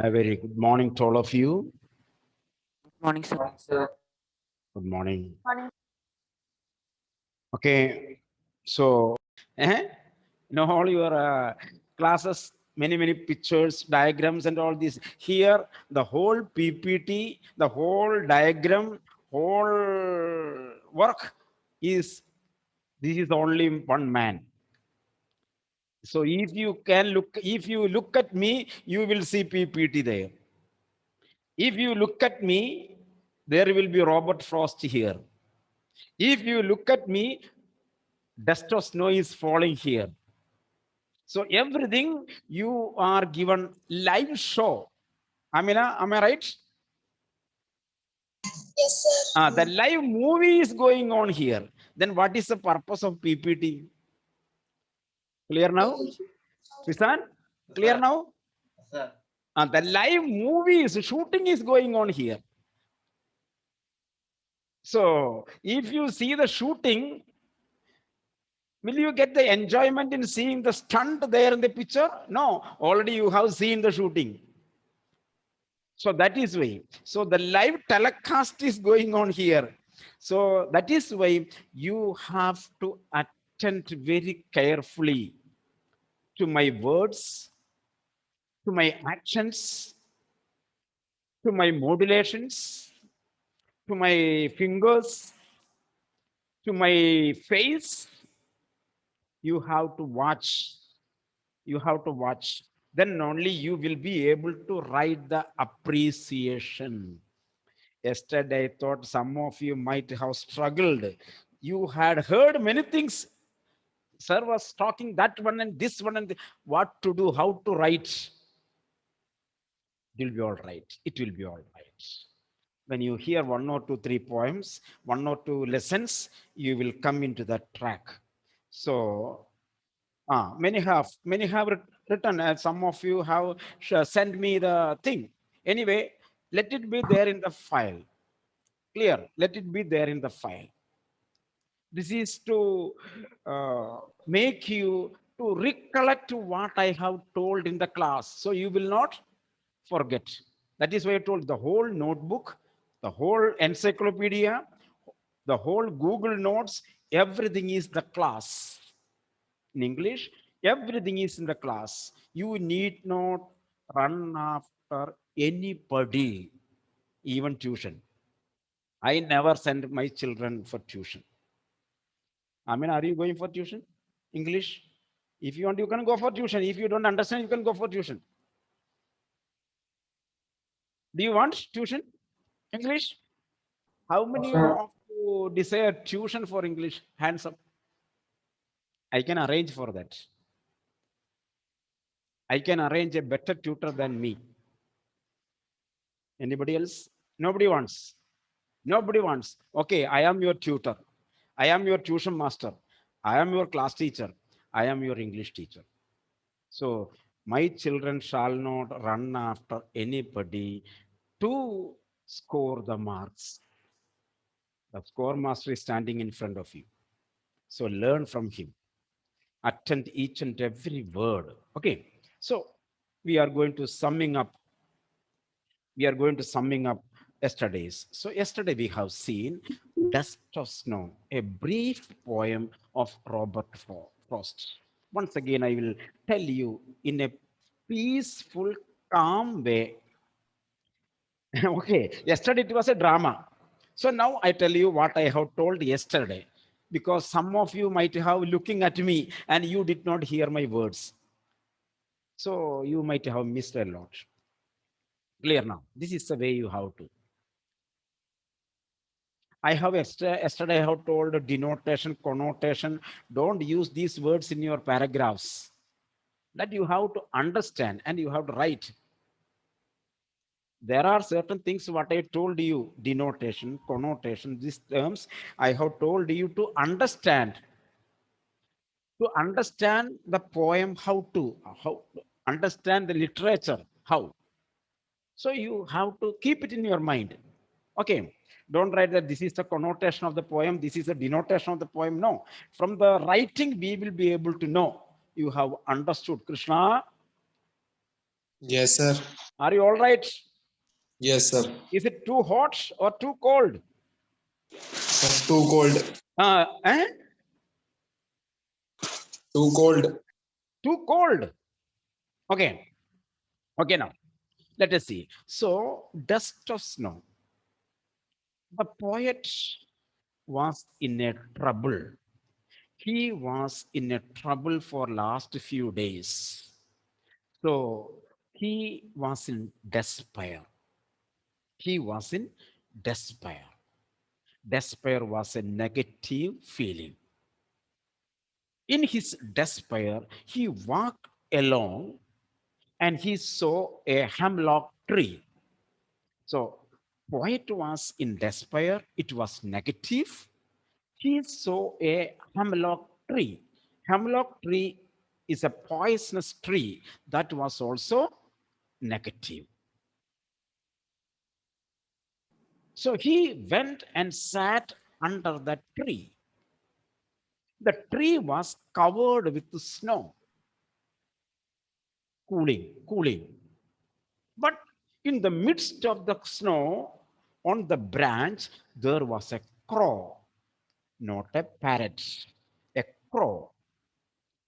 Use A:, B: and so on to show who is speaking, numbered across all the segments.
A: A very good morning to all of you.
B: Morning, sir.
A: Good morning. Okay, so all your classes, many pictures, diagrams, and all this. Here, the whole PPT, the whole diagram, whole work is this is only one man. So if you look at me, you will see PPT there. If you look at me, there will be Robert Frost here. If you look at me, dust or snow is falling here. So everything you are given live show. Amina, am I right?
C: Yes, sir.
A: The live movie is going on here. Then what is the purpose of PPT? Clear now?
C: To
A: Fisan? Clear now? The live movie is shooting is going on here. So if you see the shooting, will you get the enjoyment in seeing the stunt there in the picture? No, already you have seen the shooting. So that is why. So the live telecast is going on here. So that is why you have to attend very carefully to my words, to my actions, to my modulations, to my fingers, to my face. You have to watch. You have to watch. Then only you will be able to write the appreciation. Yesterday, I thought some of you might have struggled. You had heard many things. Sir was talking that one and this one and what to do, how to write. It will be all right. It will be all right. When you hear one or two, three poems, one or two lessons, you will come into that track. So many have written. Some of you have sent me the thing. Anyway, let it be there in the file. Clear. Let it be there in the file. This is to make you to recollect what I have told in the class. So you will not forget. That is why I told the whole notebook, the whole encyclopedia, the whole Google Notes, everything is the class. In English, everything is in the class. You need not run after anybody, even tuition. I never send my children for tuition. I mean, are you going for tuition? English? If you want, you can go for tuition. If you don't understand, you can go for tuition. Do you want tuition? English? How many of you desire tuition for English? Hands up. I can arrange for that. I can arrange a better tutor than me. Anybody else? Nobody wants. Nobody wants. Okay, I am your tutor. I am your tuition master. I am your class teacher. I am your English teacher. So my children shall not run after anybody to score the marks. The score master is standing in front of you. So learn from him. Attend each and every word. Okay. So we are going to summing up. We are going to summing up yesterday's. So yesterday we have seen Dust of Snow, a brief poem of Robert Frost. Once again, I will tell you in a peaceful, calm way. Okay, yesterday it was a drama. So now I tell you what I have told yesterday, because some of you might have looking at me and you did not hear my words. So you might have missed a lot. Clear now. This is the way you have to. I have yesterday I have told denotation, connotation. Don't use these words in your paragraphs. That you have to understand and you have to write. There are certain things what I told you, denotation, connotation, these terms I have told you to understand the poem, how to understand the literature, how. So you have to keep it in your mind. Okay, don't write that this is the connotation of the poem, this is the denotation of the poem. No, from the writing we will be able to know you have understood. Krishna,
C: Yes, sir.
A: Are you all right?
C: Yes, sir.
A: Is it too hot or too cold?
C: Sir, too cold.
A: Eh?
C: Too cold.
A: Too cold. Okay. Okay, now let us see. So, dust of snow. The poet was in a trouble. He was in a trouble for last few days. So he was in despair. He was in despair. Despair was a negative feeling. In his despair, he walked along and he saw a hemlock tree. So poet was in despair. It was negative. He saw a hemlock tree. Hemlock tree is a poisonous tree that was also negative. So he went and sat under the tree. The tree was covered with snow, cooling. But in the midst of the snow, on the branch, there was a crow, not a parrot, a crow.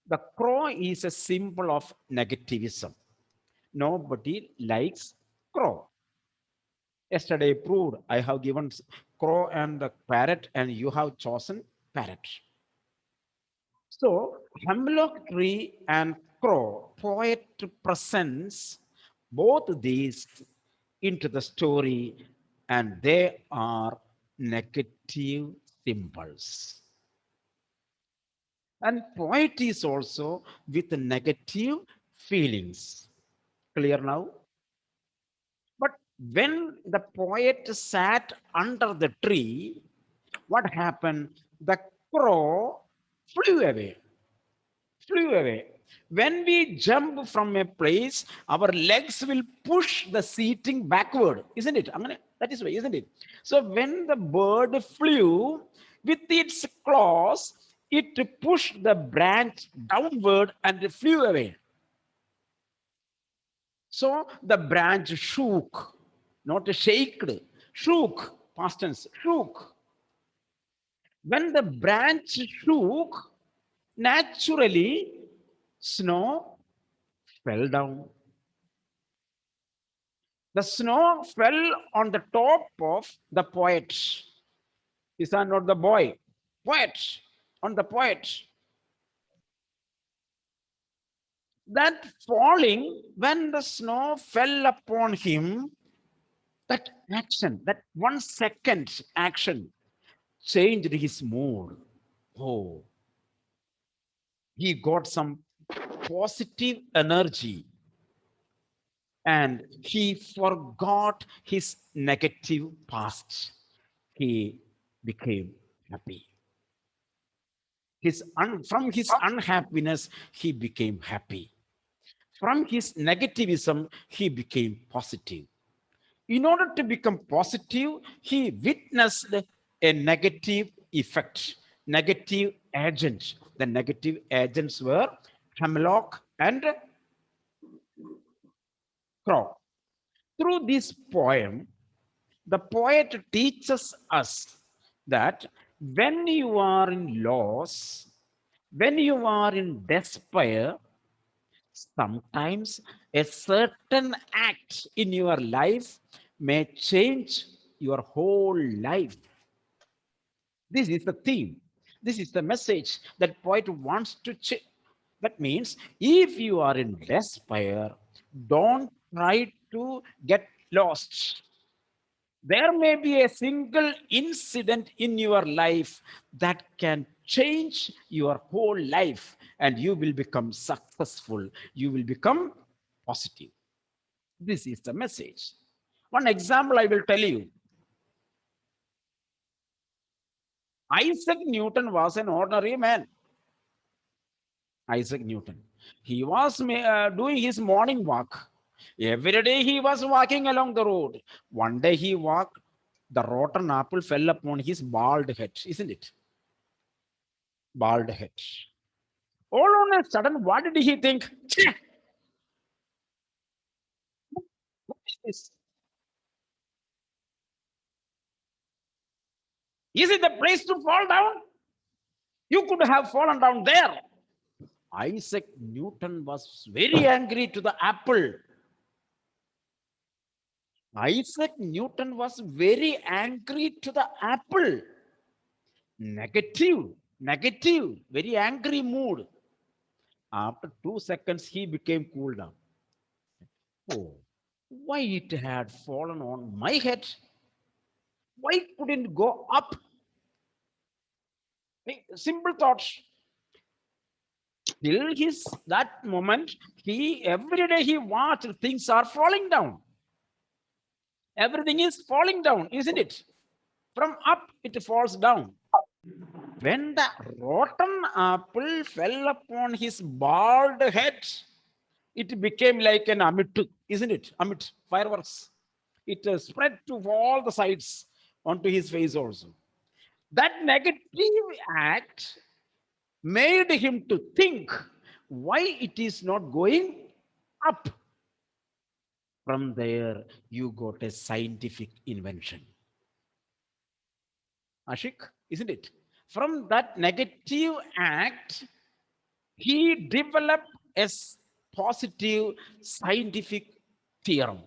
A: The crow is a symbol of negativism. Nobody likes crow. Yesterday proved I have given crow and the parrot, and you have chosen parrot. So hemlock tree and crow, poet presents both these into the story, and they are negative symbols. And poet is also with negative feelings. Clear now? But when the poet sat under the tree, what happened? The crow flew away. Flew away. When we jump from a place, our legs will push the seating backward, isn't it? I mean, that is why, isn't it? So when the bird flew with its claws, it pushed the branch downward and flew away. So the branch shook, not shaked, shook, past tense, shook. When the branch shook, naturally, snow fell down. The snow fell on the top of the poet. Is that not the boy? Poet, on the poet. That falling, when the snow fell upon him, that action, that 1 second action, changed his mood. Oh, he got some positive energy and he forgot his negative past. He became happy. From his unhappiness, he became happy. From his negativism, he became positive. In order to become positive, he witnessed a negative effect, negative agent. The negative agents were hemlock and crow. Through this poem, the poet teaches us that when you are in loss, when you are in despair, sometimes a certain act in your life may change your whole life. This is the theme. This is the message that poet wants to change. That means if you are in despair, don't try to get lost. There may be a single incident in your life that can change your whole life, and you will become successful. You will become positive. This is the message. One example I will tell you. Isaac Newton was an ordinary man. Isaac Newton. He was doing his morning walk. Every day he was walking along the road. One day he walked, the rotten apple fell upon his bald head, isn't it? Bald head. All on a sudden, what did he think? "Cheh, Is it the place to fall down? You could have fallen down there. Isaac Newton was very angry to the apple. Isaac Newton was very angry to the apple. Negative, very angry mood. After 2 seconds, he became cool down. Oh, why it had fallen on my head? Why couldn't go up? Simple thoughts. Till his that moment, he every day he watched things are falling down. Everything is falling down, isn't it? From up, it falls down. When the rotten apple fell upon his bald head, it became like an amit, isn't it? Amit, fireworks. It spread to all the sides onto his face also. That negative act made him to think why it is not going up. From there, you got a scientific invention. Ashik, isn't it? From that negative act, he developed a positive scientific theorem.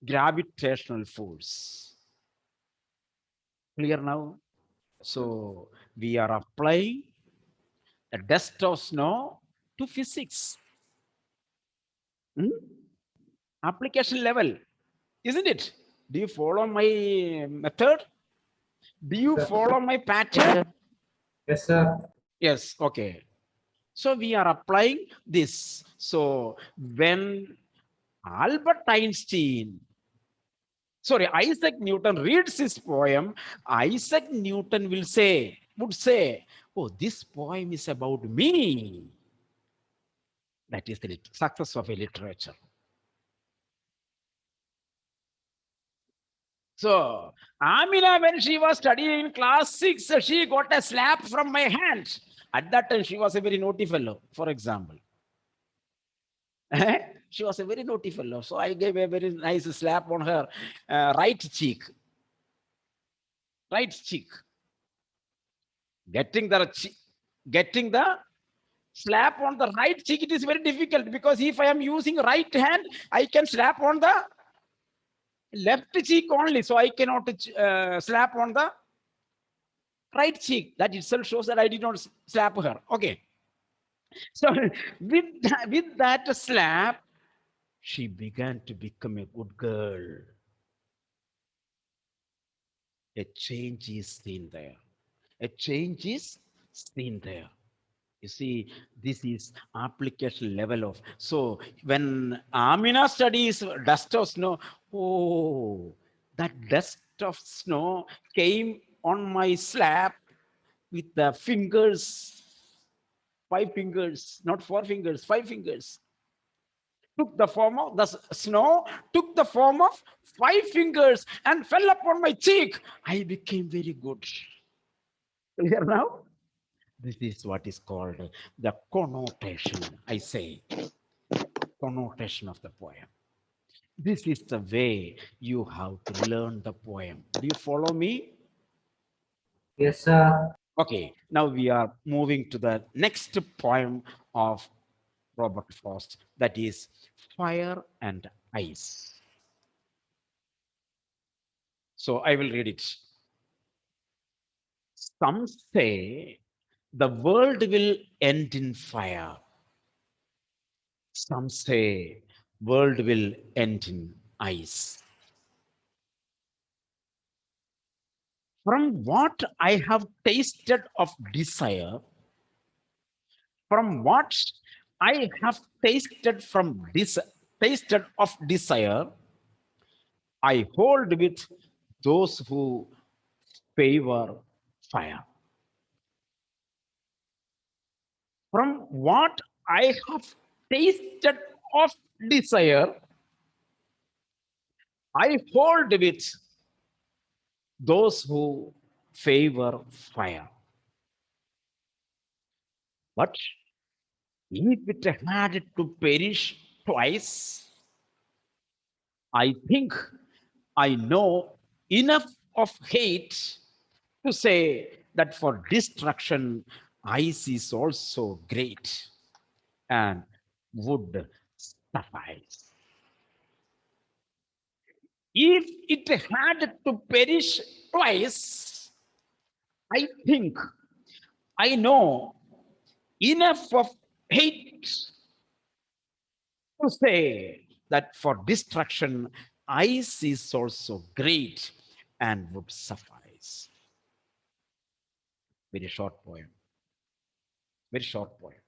A: Gravitational force. Clear now? So we are applying the dust of snow to physics. Hmm? Application level, isn't it? Do you follow my method? Do you follow my
B: Yes,
A: pattern?
B: sir.
C: Yes, sir.
A: Yes, okay. So we are applying this. So when Albert Einstein, Isaac Newton reads this poem, Isaac Newton would say, oh, this poem is about me. That is the success of a literature. So Amina, when she was studying in class 6, she got a slap from my hand. At that time, she was a very naughty fellow, for example. She was a very naughty fellow. So I gave a very nice slap on her right cheek. Right cheek. Getting the slap on the right cheek, it is very difficult because if I am using right hand, I can slap on the left cheek only. So I cannot slap on the right cheek. That itself shows that I did not slap her. Okay. So with that slap, she began to become a good girl. A change is seen there. A change is seen there. You see, this is application level of. So when Amina studies dust of snow, oh, that dust of snow came on my slab with the fingers, 5 fingers, not 4 fingers, 5 fingers. Took the form of the snow, took the form of 5 fingers and fell upon my cheek. I became very good. Clear now? This is what is called the connotation, I say, connotation of the poem. This is the way you have to learn the poem. Do you follow me?
D: Yes, sir.
A: Okay, now we are moving to the next poem of Robert Frost, that is Fire and Ice. So I will read it. Some say the world will end in fire. Some say world will end in ice. From what I have tasted of desire, from what I have tasted from tasted of desire, I hold with those who favor fire. From what I have tasted of desire, I hold with those who favor fire. But If it had to perish twice, I think I know enough of hate to say that for destruction, ice is also great and would suffice. If it had to perish twice, I think I know enough of hate to say that for destruction, ice is also great and would suffice. Very short poem. Very short poem.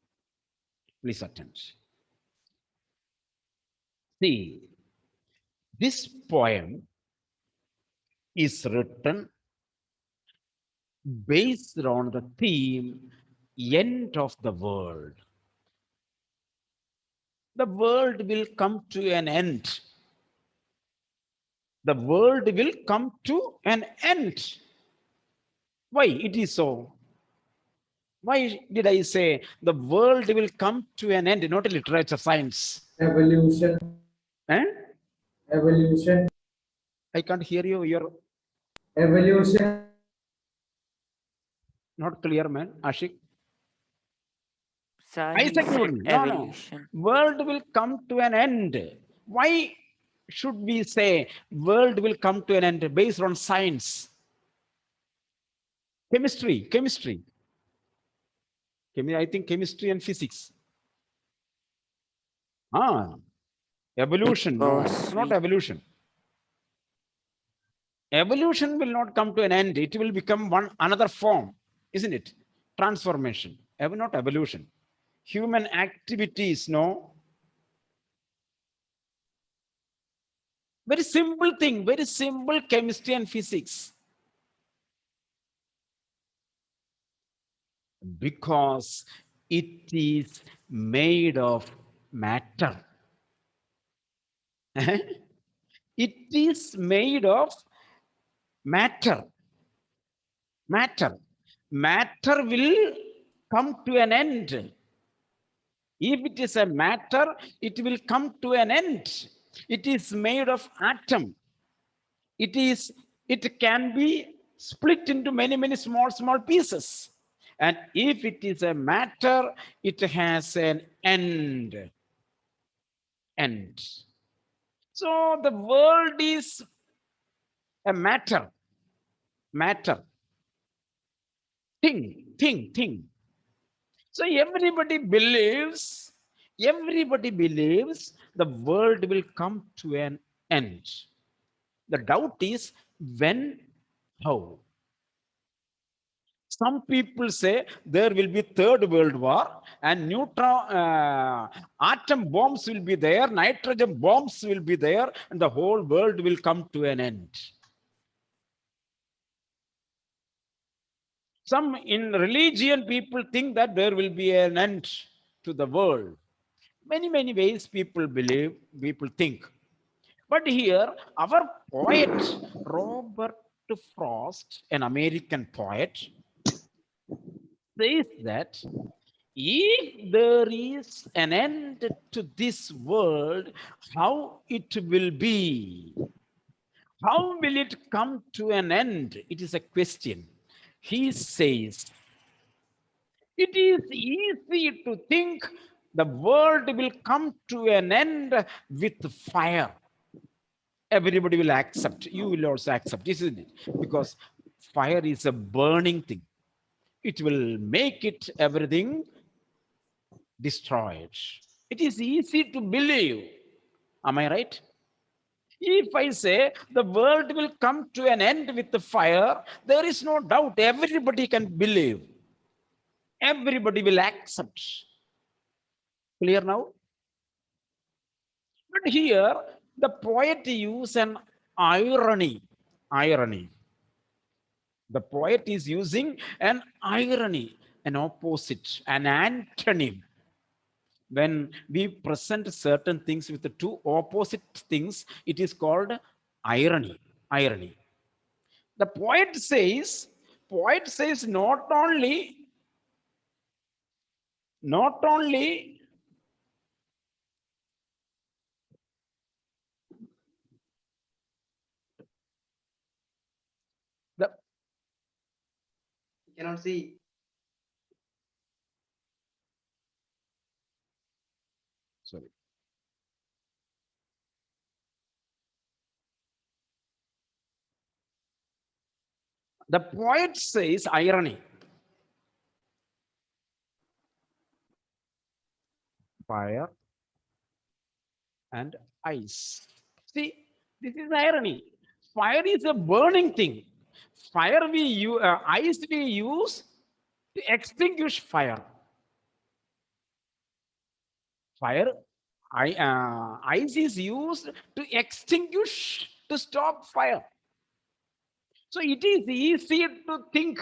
A: Please attend. See, this poem is written based on the theme end of the world. The world will come to an end. The world will come to an end. Why it is so? Why did I say the world will come to an end? Not a literature science.
D: Evolution.
A: Eh?
D: Evolution.
A: I can't hear you. You're
D: Evolution.
A: not clear, man. Ashik.
B: Sir, he
A: Isaac
B: said
A: Newton. No, no.
B: evolution.
A: World will come to an end. Why should we say world will come to an end based on science? Chemistry. I think chemistry and physics. Ah, evolution. No,
B: Because
A: not
B: we
A: evolution. Evolution will not come to an end. It will become one another form, isn't it? Transformation. Not evolution. Human activities, no. Very simple thing, very simple chemistry and physics. Because it is made of matter. It is made of matter. Matter will come to an end. If it is a matter, it will come to an end. It is made of atom. It can be split into many small pieces. And if it is a matter, it has an end. So the world is a matter. Thing. So everybody believes the world will come to an end. The doubt is when, how. Some people say there will be third world war and atom bombs will be there, nitrogen bombs will be there, and the whole world will come to an end. Some in religion people think that there will be an end to the world. Many ways people believe, people think. But here, our poet, Robert Frost, an American poet, says that if there is an end to this world, how it will be? How will it come to an end? It is a question. He says, it is easy to think the world will come to an end with fire. Everybody will accept. You will also accept, isn't it? Because fire is a burning thing. It will make it everything destroyed. It is easy to believe. Am I right? If I say the world will come to an end with the fire, there is no doubt. Everybody can believe. Everybody will accept. Clear now? But here, the poet uses an irony. Irony. The poet is using an irony, an opposite, an antonym. When we present certain things with the two opposite things, it is called irony. Irony. The poet says not only not only the
E: You cannot see.
A: sorry. The poet says irony. Fire and ice. See, this is irony. Fire is a burning thing. Fire ice we use to extinguish fire. Fire, ice is used to extinguish, to stop fire. So it is easy to think,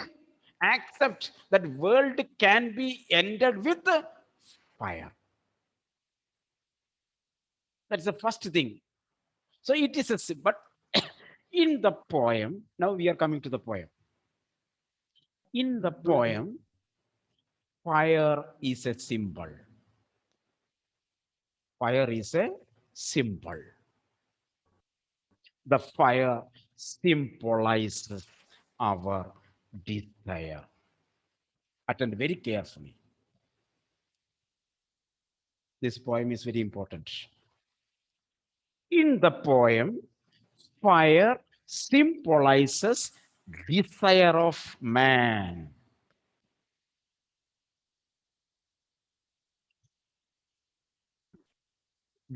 A: accept that world can be ended with fire. That's the first thing. So it is but in the poem, now we are coming to the poem. In the poem, fire is a symbol. Fire is a symbol. The fire symbolizes our desire. Attend very carefully. This poem is very important. In the poem, fire symbolizes desire of man.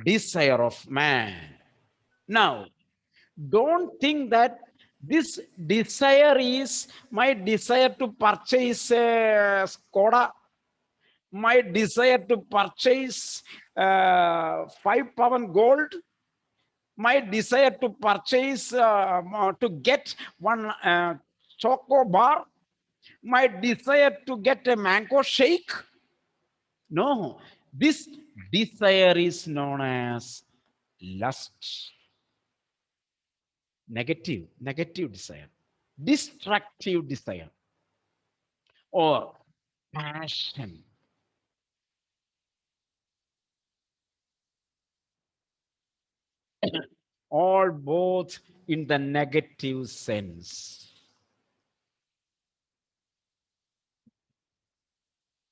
A: Desire of man. Now, don't think that this desire is my desire to purchase a Skoda, my desire to purchase 5 pound gold, my desire to purchase, to get one choco bar, my desire to get a mango shake. No, this desire is known as lust. Negative desire, destructive desire, or passion. All both in the negative sense.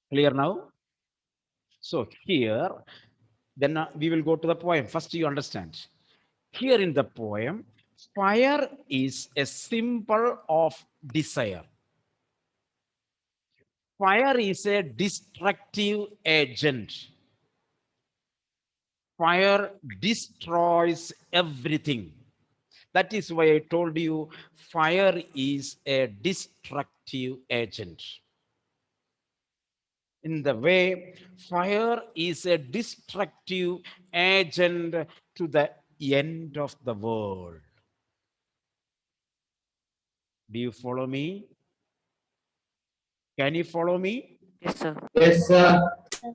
A: Clear now? So here, then we will go to the poem. First, you understand. Here in the poem, fire is a symbol of desire. Fire is a destructive agent. Fire destroys everything. That is why I told you fire is a destructive agent. In the way, fire is a destructive agent to the end of the world. Do you follow me? Can you follow me?
B: Yes, sir.
D: Yes, sir.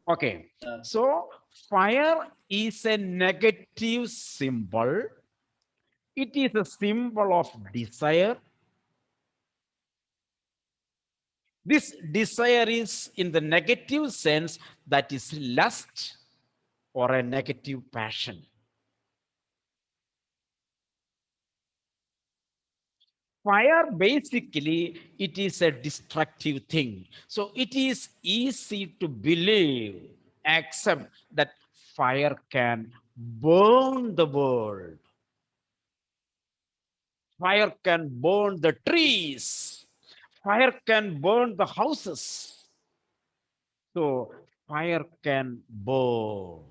A: Okay. So fire is a negative symbol. It is a symbol of desire. This desire is in the negative sense, that is lust or a negative passion. Fire basically, it is a destructive thing. So it is easy to believe, accept that fire can burn the world. Fire can burn the trees. Fire can burn the houses. So fire can burn.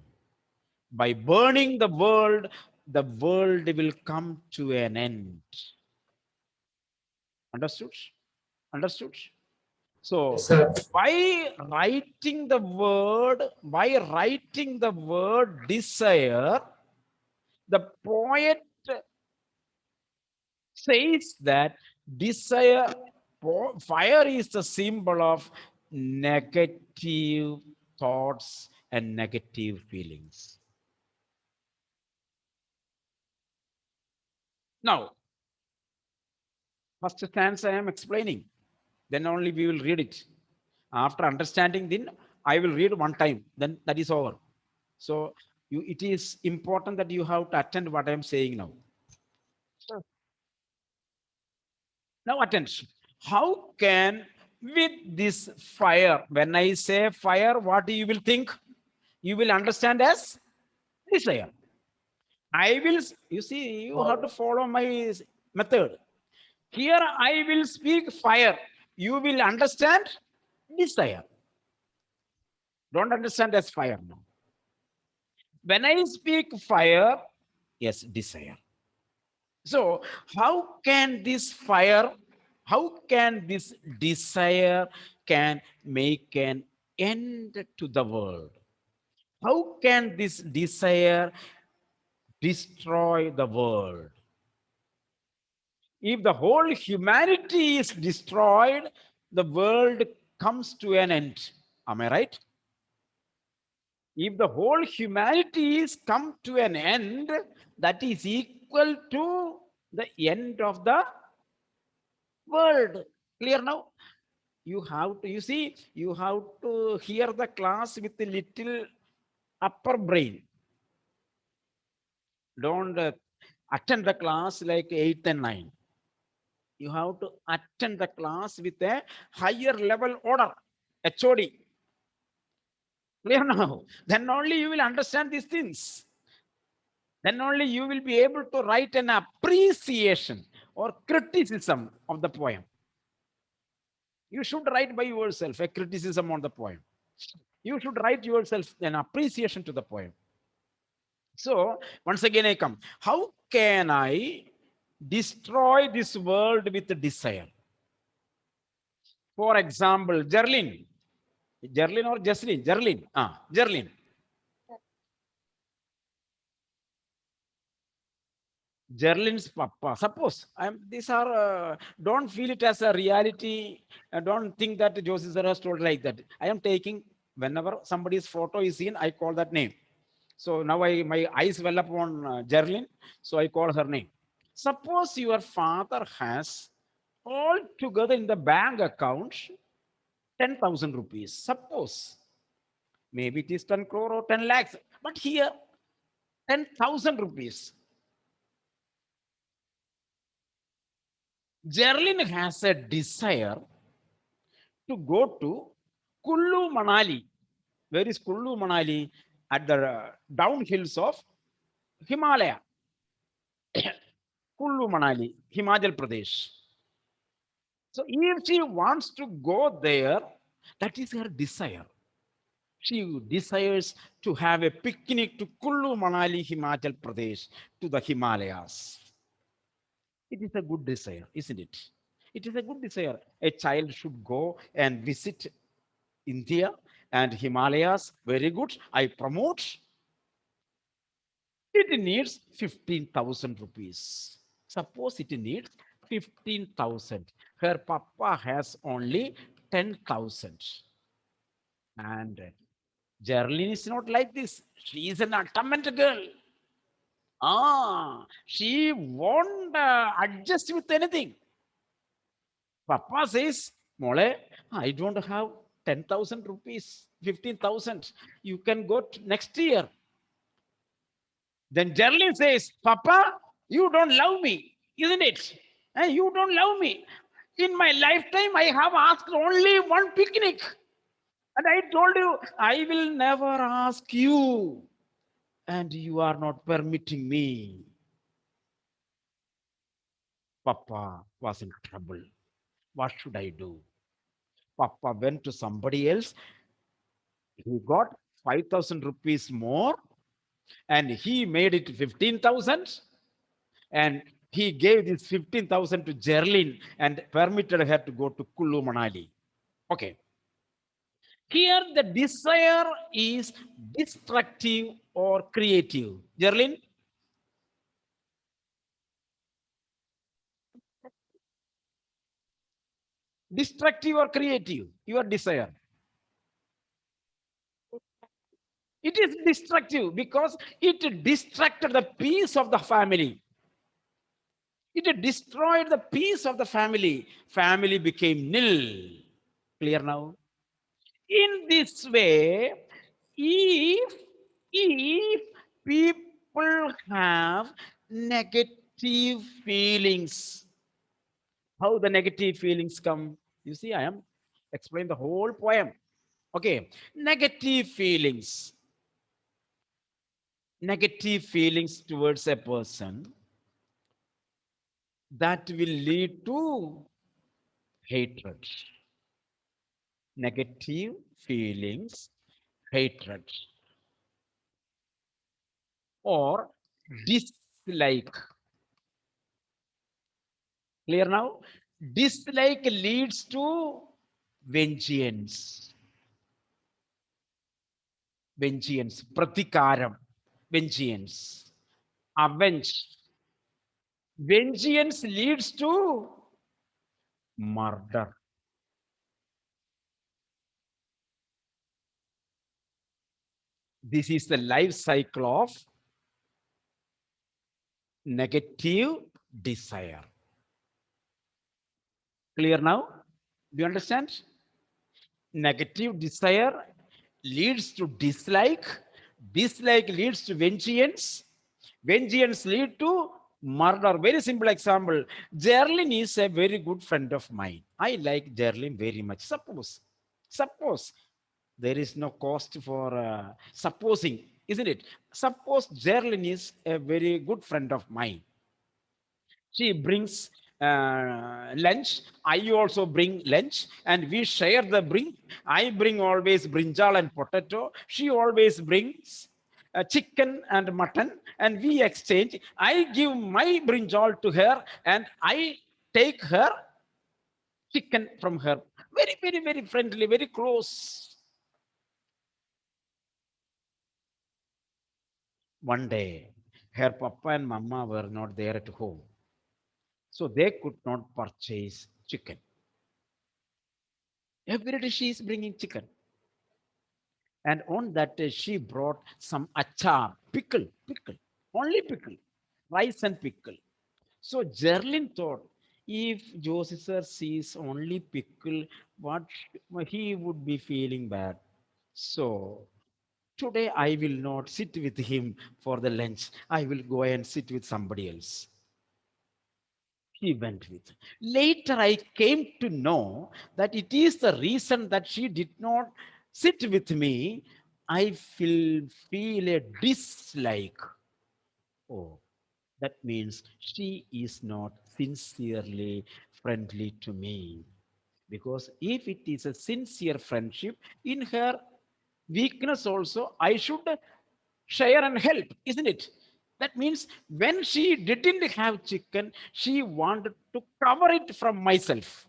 A: By burning the world will come to an end. Understood? Understood?
D: Yes,
A: So
D: sir.
A: by writing the word desire, the poet says that desire, fire is the symbol of negative thoughts and negative feelings. Now, first stanza I am explaining, then only we will read it. After understanding, then I will read one time, then that is over. So it is important that you have to attend what I am saying now. Now attention. How can with this fire, when I say fire, what you will think? You will understand as desire. I will, you see, you have to follow my method. Here I will speak fire. You will understand desire. Don't understand as fire now. When I speak fire, yes, desire. So how can this fire, how can this desire can make an end to the world? How can this desire destroy the world? If the whole humanity is destroyed, the world comes to an end. Am I right? If the whole humanity is come to an end, that is equal to the end of the world. Clear now? You have to, you see, you have to hear the class with a little upper brain. Don't attend the class like 8 and 9. You have to attend the class with a higher level order, HOD. Clear now? Then only you will understand these things. Then only you will be able to write an appreciation or criticism of the poem. You should write by yourself a criticism on the poem. You should write yourself an appreciation to the poem. So once again I come. How can I destroy this world with desire? For example, Jerlin. Jerlin or Jesslyn? Jerlin. Jerlin. Jerlin's papa. Suppose these are, don't feel it as a reality. Don't think that Joseph sir has told like that. I am taking, whenever somebody's photo is seen, I call that name. So now my eyes well up on Jerlin. So I call her name. Suppose your father has all together in the bank account 10,000 rupees. Suppose maybe it is 10 crore or 10 lakhs, but here 10,000 rupees. Jerlin has a desire to go to Kullu Manali. Where is Kullu Manali? At the downhills of Himalaya. Kullu Manali, Himachal Pradesh. So if she wants to go there, that is her desire. She desires to have a picnic to Kullu Manali, Himachal Pradesh, to the Himalayas. It is a good desire, isn't it? It is a good desire. A child should go and visit India and Himalayas. Very good. I promote. It needs 15,000 rupees. Suppose it needs 15,000. Her papa has only 10,000. And Geraldine is not like this. She is an ultimate girl. She won't adjust with anything. Papa says, Mole, I don't have 10,000 rupees, 15,000. You can go next year. Then Geraldine says, Papa, you don't love me, isn't it? You don't love me. In my lifetime, I have asked only one picnic. And I told you, I will never ask you. And you are not permitting me. Papa was in trouble. What should I do? Papa went to somebody else. He got 5,000 rupees more and he made it 15,000. And he gave this 15,000 to Gerlin and permitted her to go to Kullu Manali. Okay. Here the desire is destructive or creative. Gerlin? Destructive or creative? Your desire. It is destructive because it distracted the peace of the family. It destroyed the peace of the family. Family became nil. Clear now? In this way, if people have negative feelings, how the negative feelings come? You see, I am explaining the whole poem. Okay, negative feelings towards a person, that will lead to hatred. Negative feelings, hatred, or dislike. Clear now? Dislike leads to vengeance. Vengeance, pratikaram, vengeance, avenge. Vengeance leads to murder. This is the life cycle of negative desire. Clear now? Do you understand? Negative desire leads to dislike. Dislike leads to vengeance. Vengeance lead to murder. Very simple example. Gerlin is a very good friend of mine. I like Gerlin very much. Suppose there is no cost for supposing, isn't it? Suppose Gerlin is a very good friend of mine. She brings lunch. I also bring lunch, and we share the bring. I bring always brinjal and potato. She always brings chicken and mutton, and we exchange. I give my brinjal to her, and I take her chicken from her. Very, very, very friendly, very close. One day, her papa and mama were not there at home, so they could not purchase chicken. Every day she is bringing chicken. And on that day, she brought some achar, only pickle, rice and pickle. So Jerlin thought, if Josie sir sees only pickle, what he would be feeling bad. So today I will not sit with him for the lunch. I will go and sit with somebody else. He went with. Later, I came to know that it is the reason that she did not sit with me. I feel a dislike. Oh, that means she is not sincerely friendly to me. Because if it is a sincere friendship, in her weakness also, I should share and help, isn't it? That means when she didn't have chicken, she wanted to cover it from myself.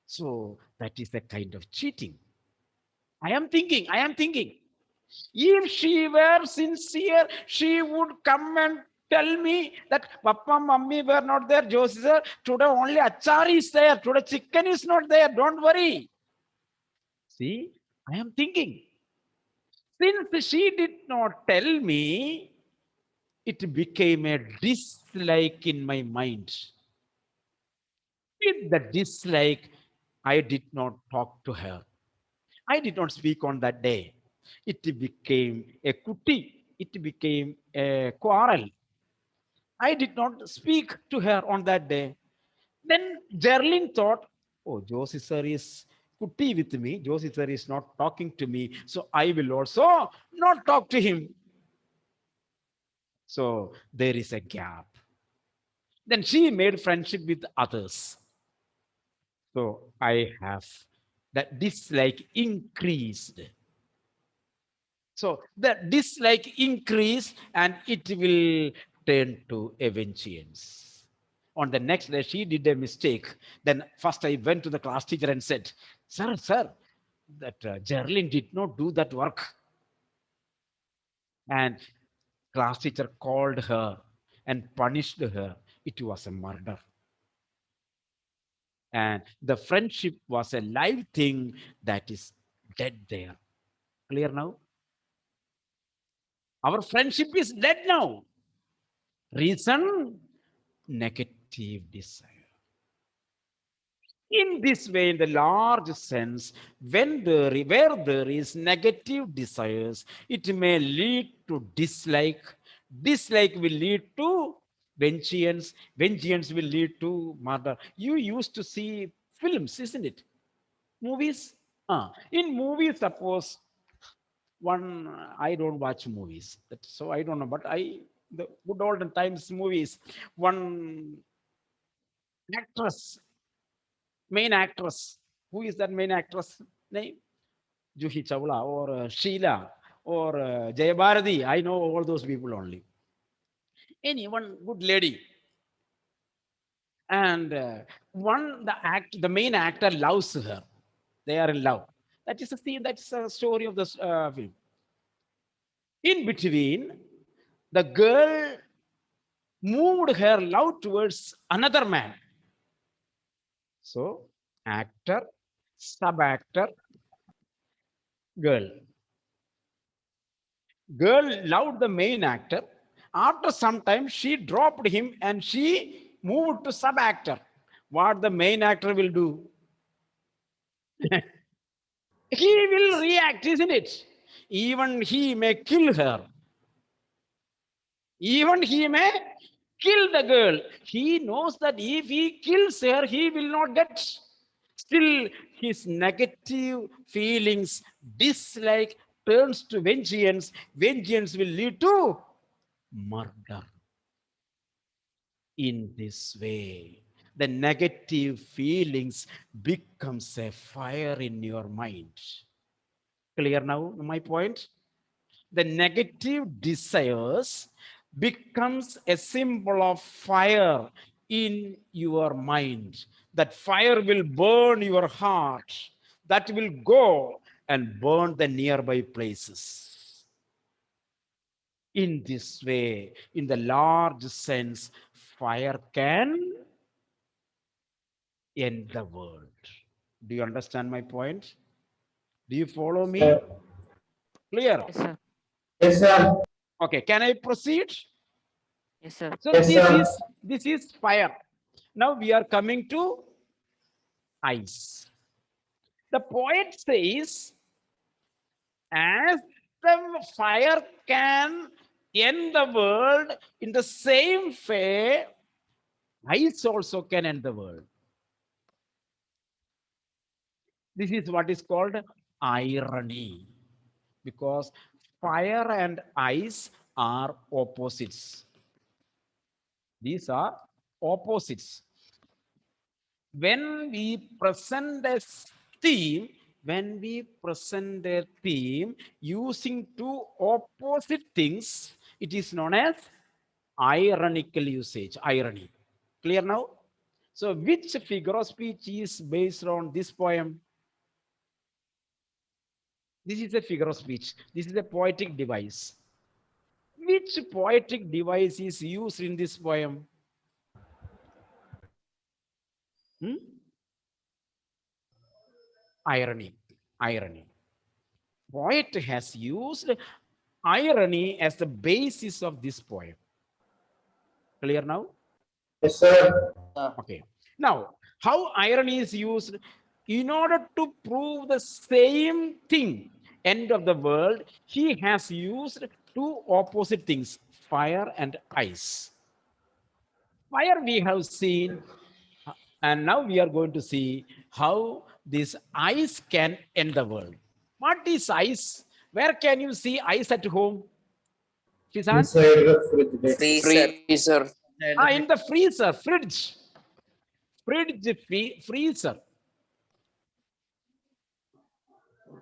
A: So that is a kind of cheating. I am thinking, if she were sincere, she would come and tell me that Papa, Mummy were not there. Josie sir, today only achar is there. Today chicken is not there. Don't worry. See, I am thinking. Since she did not tell me, it became a dislike in my mind. With the dislike, I did not talk to her. I did not speak on that day. It became a kuti. It became a quarrel. I did not speak to her on that day. Then Gerlin thought, oh, Josie sir is kuti with me. Josie sir is not talking to me. So I will also not talk to him. So there is a gap. Then she made friendship with others. So I have that dislike increased. So the dislike increased and it will turn to a vengeance. On the next day, she did a mistake. Then first I went to the class teacher and said, sir, that Gerlin did not do that work. And class teacher called her and punished her. It was a murder. And the friendship was a live thing that is dead there. Clear now? Our friendship is dead now. Reason? Negative desire. In this way, in the large sense, where there is negative desires, it may lead to dislike. Dislike will lead to vengeance. Vengeance will lead to murder. You used to see films, isn't it? Movies. In movies, suppose one, I don't watch movies, so I don't know. But the good olden times movies, one actress, main actress. Who is that main actress name? Juhi Chawla or Sheila or Jayabharati. I know all those people only. Any one good lady. And the main actor loves her. They are in love. That is a scene. That's a story of the film. In between, the girl moved her love towards another man. So, actor, sub actor, girl. Girl loved the main actor. After some time, she dropped him and she moved to sub actor. What the main actor will do? He will react, isn't it? Even he may kill her. Even he may kill the girl. He knows that if he kills her, he will not get. Still, his negative feelings, dislike, turns to vengeance. Vengeance will lead to murder. In this way, the negative feelings becomes a fire in your mind. Clear now my point? The negative desires becomes a symbol of fire in your mind. That fire will burn your heart. That will go and burn the nearby places. In this way, in the large sense, fire can end the world. Do you understand my point? Do you follow me? Clear?
B: Yes, sir.
D: Yes, sir.
A: Okay, can I proceed?
B: Yes, sir.
A: So
D: Yes, sir.
A: this is fire. Now we are coming to ice. The poet says, as the fire can end the world, in the same way, ice also can end the world. This is what is called irony, because fire and ice are opposites. These are opposites. When we present a theme, when we present a theme using two opposite things, it is known as ironical usage. Irony. Clear now? So, which figure of speech is based on this poem? This is a figure of speech. This is a poetic device. Which poetic device is used in this poem? Hmm? Irony. Irony. Poet has used irony as the basis of this poem. Clear now?
D: Yes, sir.
A: Okay. Now, how irony is used? In order to prove the same thing, end of the world, he has used two opposite things, fire and ice. Fire we have seen, and now we are going to see how this ice can end the world. What is ice? Where can you see ice at home? Kisan?
D: Inside the fridge.
F: Freezer.
A: In the freezer, freezer,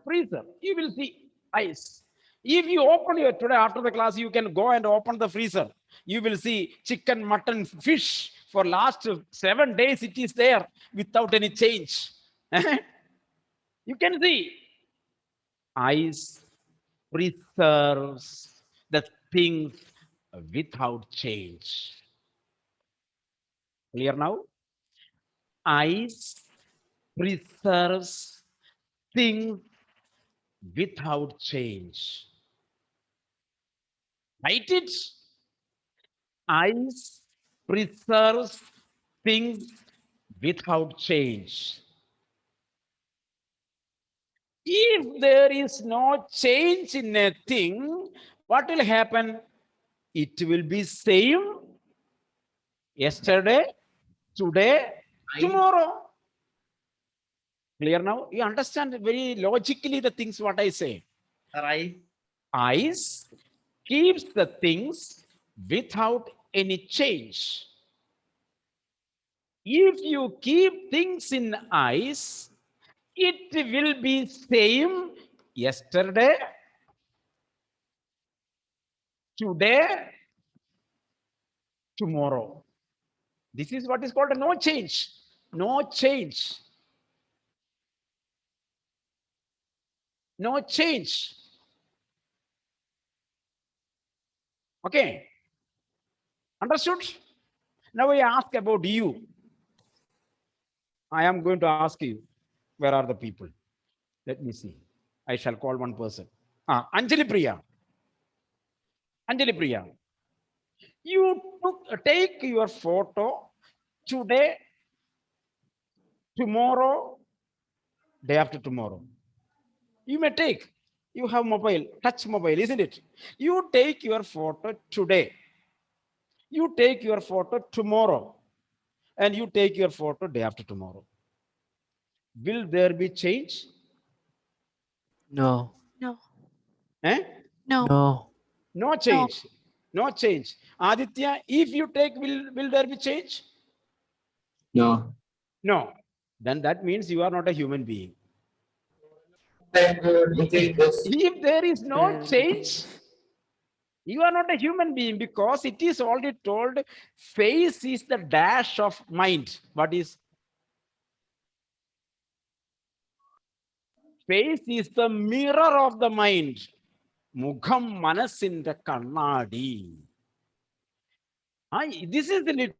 A: freezer. You will see ice. If you open your today after the class, you can go and open the freezer. You will see chicken, mutton, fish. For last 7 days, it is there without any change. You can see ice preserves the things without change. Clear now? Ice preserves things without change. Write it. Ice preserves things without change. If there is no change in a thing, what will happen? It will be same yesterday, today, tomorrow. Clear now? You understand very logically the things what I say.
E: Rise.
A: Ice keeps the things without any change. If you keep things in ice, it will be same yesterday, today, tomorrow. This is what is called a no change. No change. No change. Okay. Understood? Now I ask about you. I am going to ask you, where are the people? Let me see. I shall call one person. Anjali Priya. Anjali Priya. You take your photo today, tomorrow, day after tomorrow. You may take. You have mobile, touch mobile, isn't it? You take your photo today. You take your photo tomorrow. And you take your photo day after tomorrow. Will there be change?
B: No.
F: No.
A: Eh?
F: No.
B: No.
A: No change. No change. Aditya, if you take, will there be change?
C: No.
A: No. Then that means you are not a human being.
D: Thank you, Nikhil. Yes.
A: If there is no
B: There will be
A: change, you are not a human being because it is already told face is the dash of mind. What is? Face is the mirror of the mind. Mukham manasinda kannadi. This is the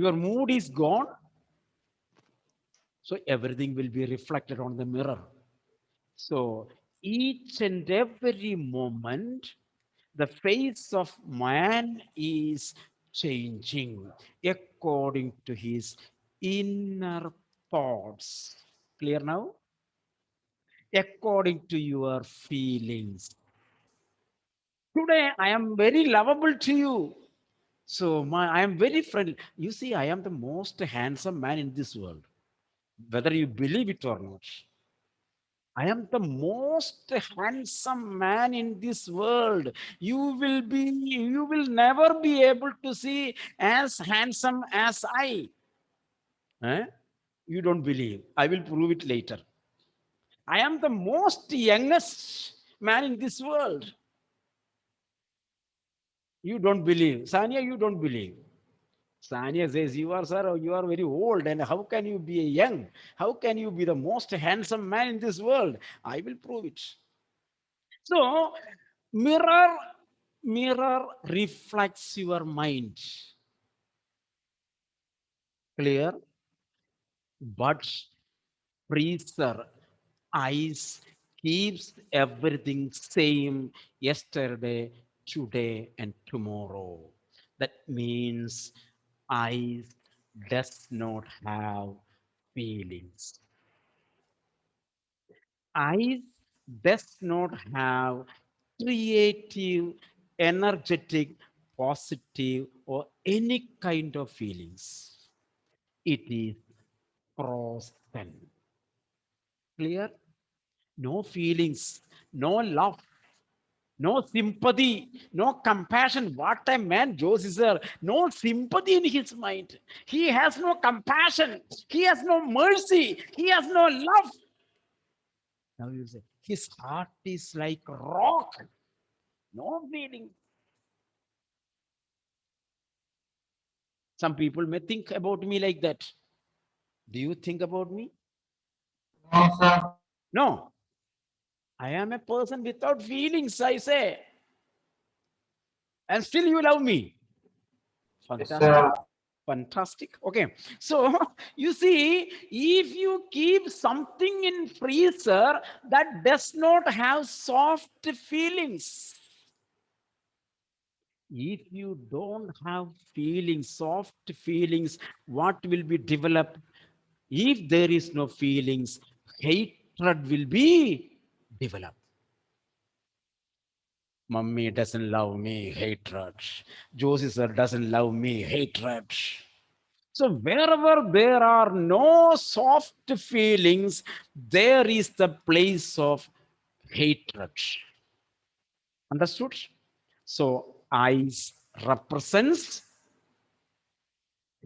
A: your mood is gone, so everything will be reflected on the mirror. So each and every moment, the face of man is changing according to his inner thoughts. Clear now? According to your feelings. Today, I am very lovable to you. So I am very friendly. You see, I am the most handsome man in this world, whether you believe it or not. I am the most handsome man in this world. You will never be able to see as handsome as I. Eh? You don't believe. I will prove it later. I am the most youngest man in this world. You don't believe. Sanya, you don't believe. Sanya says, you are, sir, you are very old, and how can you be young? How can you be the most handsome man in this world? I will prove it. So, mirror, mirror reflects your mind. Clear? But freezer, eyes keeps everything same yesterday, today, and tomorrow. That means eyes does not have feelings. Eyes does not have creative, energetic, positive, or any kind of feelings. It is frozen. Clear? No feelings, no love, no sympathy, no compassion. What a man, Joseph, sir. No sympathy in his mind. He has no compassion. He has no mercy. He has no love. Now you say, his heart is like rock. No feeling. Some people may think about me like that. Do you think about me?
D: No, sir.
A: No. I am a person without feelings, I say. And still you love me.
D: Yes,
A: Fantastic.
D: sir.
A: Fantastic. Okay. So you see, if you keep something in freezer that does not have soft feelings, if you don't have feelings, soft feelings, what will be developed? If there is no feelings, hatred will be developed. Mummy doesn't love me, hatred. Josie sir doesn't love me, hatred. So wherever there are no soft feelings, there is the place of hatred. Understood? So eyes represents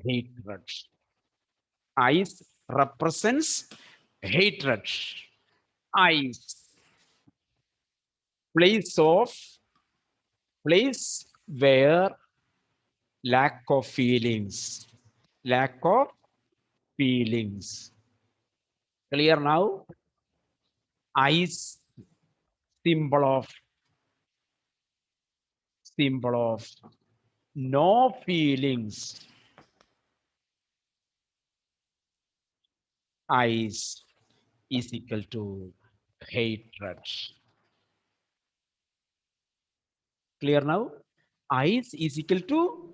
A: hatred. Eyes represents hatred. Eyes, place of, place where lack of feelings. Lack of feelings. Clear now? Eyes, symbol of, symbol of no feelings. Eyes is equal to hatred. Clear now? Eyes is equal to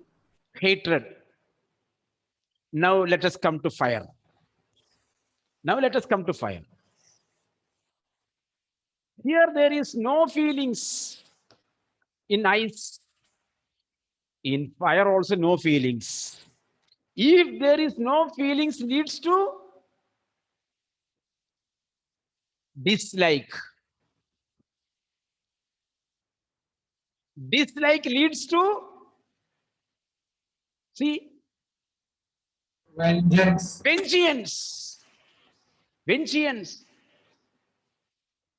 A: hatred. Now let us come to fire. Now let us come to fire. Here there is no feelings in eyes. In fire also no feelings. If there is no feelings, leads to dislike. Dislike leads to, see,
D: Vengeance.
A: vengeance. Vengeance.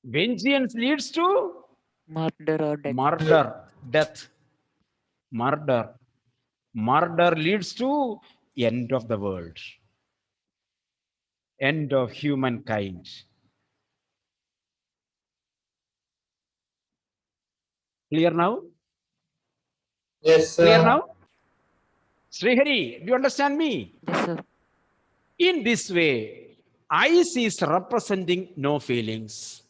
A: Vengeance leads to
B: Murder or death.
A: murder, death. Murder. Murder leads to end of the world, end of humankind. Clear now?
D: Yes,
A: Clear
D: sir.
A: now? Srihari, do you understand me?
B: Yes, sir.
A: In this way, ice is representing no feelings.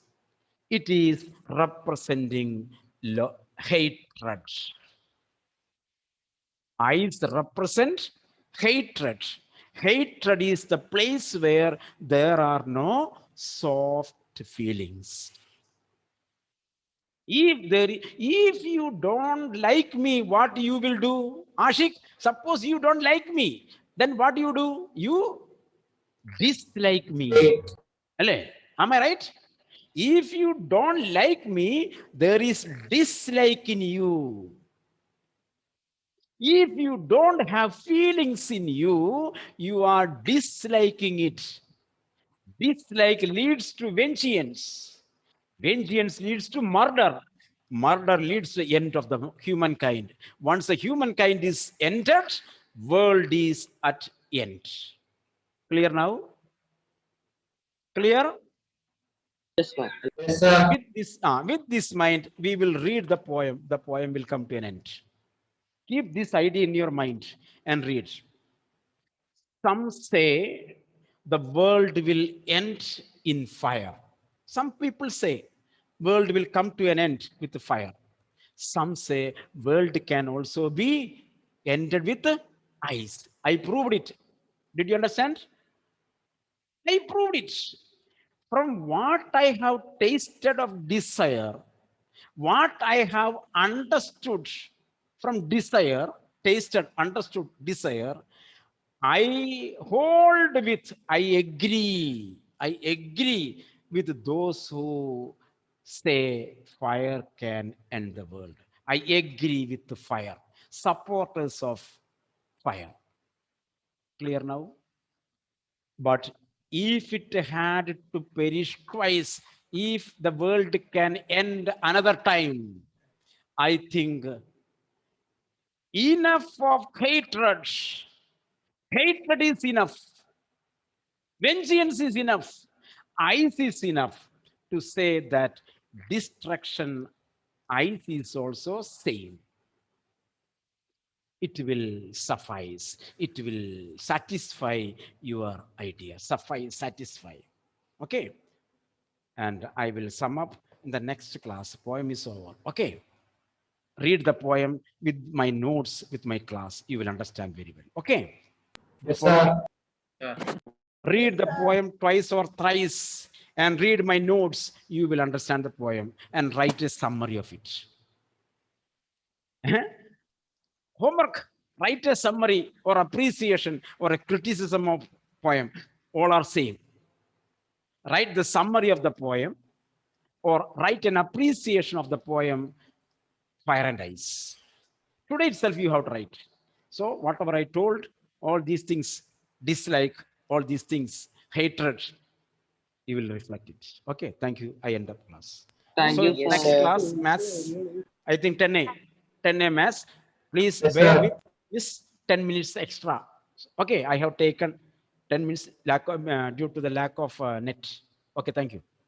A: It is representing hatred. Ice represent hatred. Hatred is the place where there are no soft feelings. If you don't like me, what you will do? Ashik, suppose you don't like me, then what do? You dislike me.
C: Hate.
A: Alle, am I right? If you don't like me, there is dislike in you. If you don't have feelings in you, you are disliking it. Dislike leads to vengeance. Vengeance leads to murder. Murder leads to the end of the humankind. Once the humankind is entered, world is at end. Clear now? Clear?
D: Yes, sir.
C: Yes, sir.
A: With this mind, we will read the poem. The poem will come to an end. Keep this idea in your mind and read. Some say the world will end in fire. Some people say world will come to an end with the fire. Some say world can also be ended with ice. I proved it. Did you understand? I proved it. From what I have tasted of desire, what I have understood from desire, tasted, understood desire, I agree with those who say fire can end the world. I agree with the fire, supporters of fire. Clear now? But if it had to perish twice, if the world can end another time, I think enough of hatred. Hatred is enough. Vengeance is enough. Ice is enough to say that destruction, ice is also same. It will suffice. It will satisfy your idea. Suffice, satisfy. Okay. And I will sum up in the next class. Poem is over. Okay. Read the poem with my notes, with my class. You will understand very well. Okay.
C: Yes, sir.
A: Read the poem twice or thrice and read my notes. You will understand the poem and write a summary of it. Homework. Write a summary or appreciation or a criticism of poem. All are same. Write the summary of the poem or write an appreciation of the poem Fire and Ice. Today itself you have to write. So whatever I told, all these things, dislike, all these things, hatred, you will reflect it. Okay, thank you. I end up class.
D: Thank
A: So
D: you,
A: next
D: sir.
A: class, maths, I think 10 A maths. Please
C: Yes,
A: bear
C: sir.
A: with this 10 minutes extra. Okay, I have taken 10 minutes due to the lack of net. Okay, thank you.